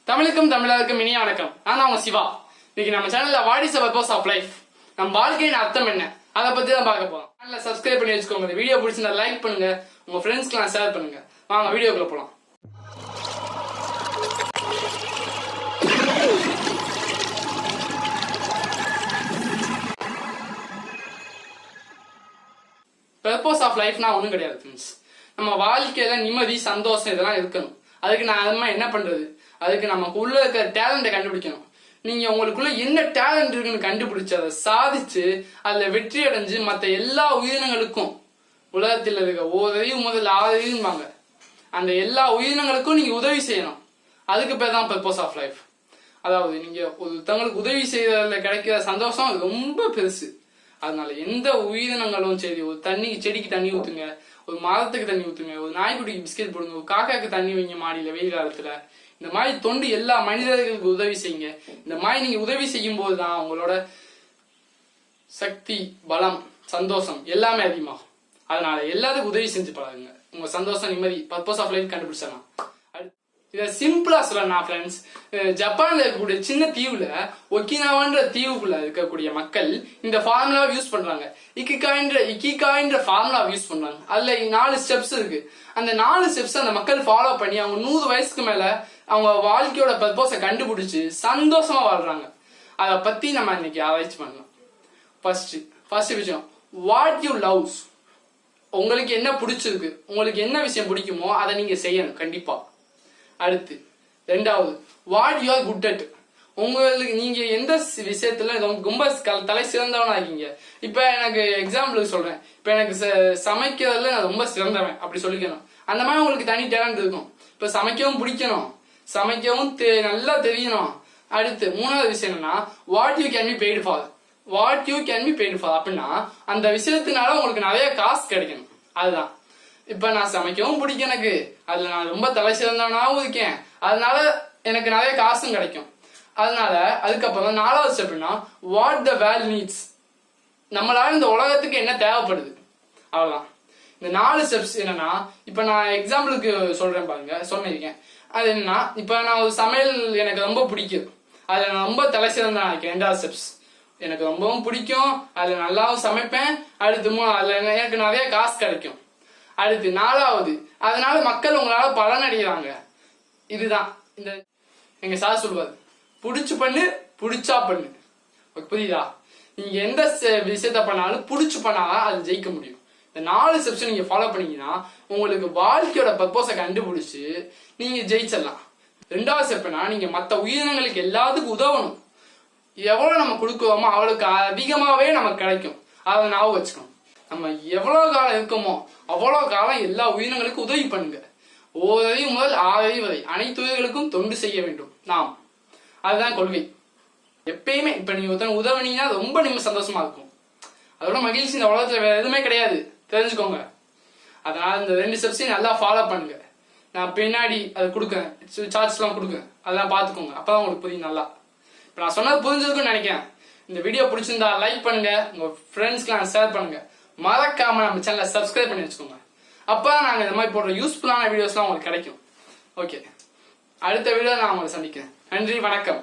தமிழுக்கும் தமிழருக்கும் இனிய வணக்கம். நான் தான் உங்க சிவா. இன்னைக்கு நம்ம சேனல்ல what is the purpose of life, நம்ம வாழ்க்கையின் அர்த்தம் என்ன, அதை பத்தி தான் பார்க்க போறோம். சேனலை சப்ஸ்கிரைப் பண்ணி வச்சுக்கோங்க. இந்த வீடியோ பிடிச்சிருந்தா லைக் பண்ணுங்க, உங்க ஃப்ரெண்ட்ஸ்க்குலாம் ஷேர் பண்ணுங்க. வாங்க வீடியோக்குள்ள போலாம். பர்பஸ் ஆஃப் லைஃப்னா ஒன்றும் கிடையாது ஃப்ரெண்ட்ஸ். நம்ம வாழ்க்கையில நிம்மதி, சந்தோஷம் இதெல்லாம் இருக்கணும். அதுக்கு நான் அதமா என்ன பண்றது? அதுக்கு நமக்கு உள்ள இருக்கிற டேலண்ட்டை கண்டுபிடிக்கணும். நீங்க உங்களுக்குள்ள என்ன டேலண்ட் இருக்குன்னு கண்டுபிடிச்சு அதை சாதிச்சு அதுல வெற்றி அடைஞ்சு மற்ற எல்லா உயிரினங்களுக்கும், உலகத்தில் இருக்க ஓரறிவு முதல் ஆறறிவுவாங்க, அந்த எல்லா உயிரினங்களுக்கும் நீங்க உதவி செய்யணும். அதுக்கு பேர் தான் பர்பஸ் ஆஃப் லைஃப். அதாவது நீங்க ஒருத்தவங்களுக்கு உதவி செய்யறதுல கிடைக்கிற சந்தோஷம் ரொம்ப பெருசு. அதனால எந்த உயிரினங்களும் சரி, ஒரு செடிக்கு தண்ணி ஊத்துங்க, ஒரு மரத்துக்கு தண்ணி ஊத்துங்க, ஒரு நாய்க்குட்டிக்கு பிஸ்கெட் போடுங்க, ஒரு காக்காக்கு தண்ணி வைங்க மாடியில வெயில் காலத்துல. இந்த மாதிரி தொண்டு எல்லா மனிதர்களுக்கு உதவி செய்யுங்க. இந்த மாதிரி நீங்க உதவி செய்யும் போதுதான் உங்களோட சக்தி, பலம், சந்தோஷம் எல்லாமே அதிகமாகும். அதனால எல்லாத்துக்கும் உதவி செஞ்சு பழகுங்க. உங்க சந்தோஷம், நிம்மதி, பர்பஸ் ஆஃப் லைஃப் கண்டுபிடிச்சிடலாம். இதை சிம்பிளா சொல்லலாம் ஃப்ரெண்ட்ஸ். ஜப்பான்ல இருக்கக்கூடிய சின்ன தீவுல ஒக்கினாவான்ற தீவுக்குள்ள இருக்கக்கூடிய மக்கள் இந்த ஃபார்முலா யூஸ் பண்றாங்க. இக்கிகாய்ன்ற ஃபார்முலா யூஸ் பண்றாங்க. அதுல 4 ஸ்டெப்ஸ் இருக்கு. அந்த 4 ஸ்டெப்ஸ் அந்த மக்கள் ஃபாலோ பண்ணி அவங்க 100 வயசுக்கு மேல அவங்க வாழ்க்கையோட பர்பஸை கண்டுபிடிச்சு சந்தோஷமா வாழ்றாங்க. அதை பத்தி நம்ம இன்னைக்கு ஆராய்ச்சி பண்ணலாம். ஃபர்ஸ்ட் விஷயம், வாட் யூ லவ்ஸ். உங்களுக்கு என்ன பிடிச்சிருக்கு, உங்களுக்கு என்ன விஷயம் பிடிக்குமோ அதை நீங்க செய்யணும் கண்டிப்பா. அடுத்து ரெண்டாவது, what you are good at. உங்களுக்கு நீங்க எந்த விஷயத்துல ரொம்ப தலை சிறந்தவனா இருக்கீங்க. இப்ப எனக்கு எக்ஸாம்பிளுக்கு சொல்றேன், இப்ப எனக்கு சமைக்கிறதுல நான் ரொம்ப சிறந்தவன் அப்படி சொல்லிக்கணும். அந்த மாதிரி உங்களுக்கு தனி டேலண்ட் இருக்கும். இப்ப சமைக்கவும் பிடிக்கணும், சமைக்கவும் நல்லா தெரியணும். அடுத்து 3வது விஷயம் என்னன்னா, what you can be paid for. What you can be paid for அப்படின்னா அந்த விஷயத்தினால உங்களுக்கு நிறைய காசு கிடைக்கணும். அதுதான். இப்ப நான் சமைக்கவும் பிடிக்கும் எனக்கு, அதுல நான் ரொம்ப தலை சிறந்தவனாவும் இருக்கேன், அதனால எனக்கு நிறைய காசும் கிடைக்கும். அதனால அதுக்கப்புறம் 4வது ஸ்டெப்னா, வாட் த வேர்ல்ட் நீட்ஸ். நம்மளால இந்த உலகத்துக்கு என்ன தேவைப்படுது, அவ்வளவுதான். இந்த 4 ஸ்டெப்ஸ் என்னன்னா, இப்ப நான் எக்ஸாம்பிளுக்கு சொல்றேன் பாருங்க, சொன்னிருக்கேன். அது என்னன்னா, இப்ப நான் ஒரு சமையல் எனக்கு ரொம்ப பிடிக்கும், அதுல நான் ரொம்ப தலை சிறந்தவனா இருக்கேன். 2வது ஸ்டெப்ஸ், எனக்கு ரொம்பவும் பிடிக்கும், அதுல நல்லாவும் சமைப்பேன். அடுத்து அதுல எனக்கு நிறைய காசு கிடைக்கும். அடுத்து 4வது, அதனால மக்கள் உங்களால பலன் அடைகிறாங்க. இதுதான் இந்த எங்க சார் சொல்லுவாரு, புடிச்சு பண்ணு, புடிச்சா பண்ணு. புரியுதா? நீங்க எந்த விஷயத்த பண்ணாலும் புடிச்சு பண்ணாதான் அது ஜெயிக்க முடியும். இந்த 4 ஸ்டெப்ஸ் நீங்க ஃபாலோ பண்ணீங்கன்னா உங்களுக்கு வாழ்க்கையோட பர்பஸை கண்டுபிடிச்சு நீங்க ஜெயிச்சிடலாம். 2வது ஸ்டெப்னா, நீங்க மற்ற உயிரினங்களுக்கு எல்லாத்துக்கும் உதவணும். எவ்வளவு நம்ம கொடுக்குறோமோ அவளுக்கு அதிகமாவே நமக்கு கிடைக்கும். அதை ஞாபகம் வச்சுக்கணும். நம்ம எவ்வளவு காலம் இருக்கோமோ அவ்வளவு காலம் எல்லா உயிரினங்களுக்கும் உதவி பண்ணுங்க. ஓரறிவு முதல் ஆறறிவு வரை அனைத்து உயிர்களுக்கும் தொண்டு செய்ய வேண்டும் நாம். அதுதான் கொள்கை. எப்பயுமே இப்ப நீங்க ஒருத்தன் உதவினீங்கன்னா ரொம்ப சந்தோஷமா இருக்கும். அதோட மகிழ்ச்சி இந்த உலகத்துல வேற எதுவுமே கிடையாது, தெரிஞ்சுக்கோங்க. அதனால இந்த 2 ஸ்டெப்ஸையும் நல்லா ஃபாலோ பண்ணுங்க. நான் பின்னாடி அது கொடுக்குறேன், சார்ஜ் எல்லாம் கொடுக்குறேன், அதெல்லாம் பாத்துக்கோங்க. அப்பதான் உங்களுக்கு புரியும் நல்லா. இப்ப நான் சொன்னது புரிஞ்சிருக்குன்னு நினைக்கிறேன். இந்த வீடியோ பிடிச்சிருந்தா லைக் பண்ணுங்க, உங்க ஃப்ரெண்ட்ஸ்க்கு ஷேர் பண்ணுங்க. மறக்காம நம்ம சேனலை சப்ஸ்கிரைப் பண்ணி வச்சுக்கோங்க. அப்பதான் நாங்க இந்த மாதிரி போடுற யூஸ்ஃபுல்லான வீடியோஸ்லாம் உங்களுக்கு கிடைக்கும். ஓகே, அடுத்த வீடியோ நான் உங்களை சந்திக்கிறேன். நன்றி, வணக்கம்.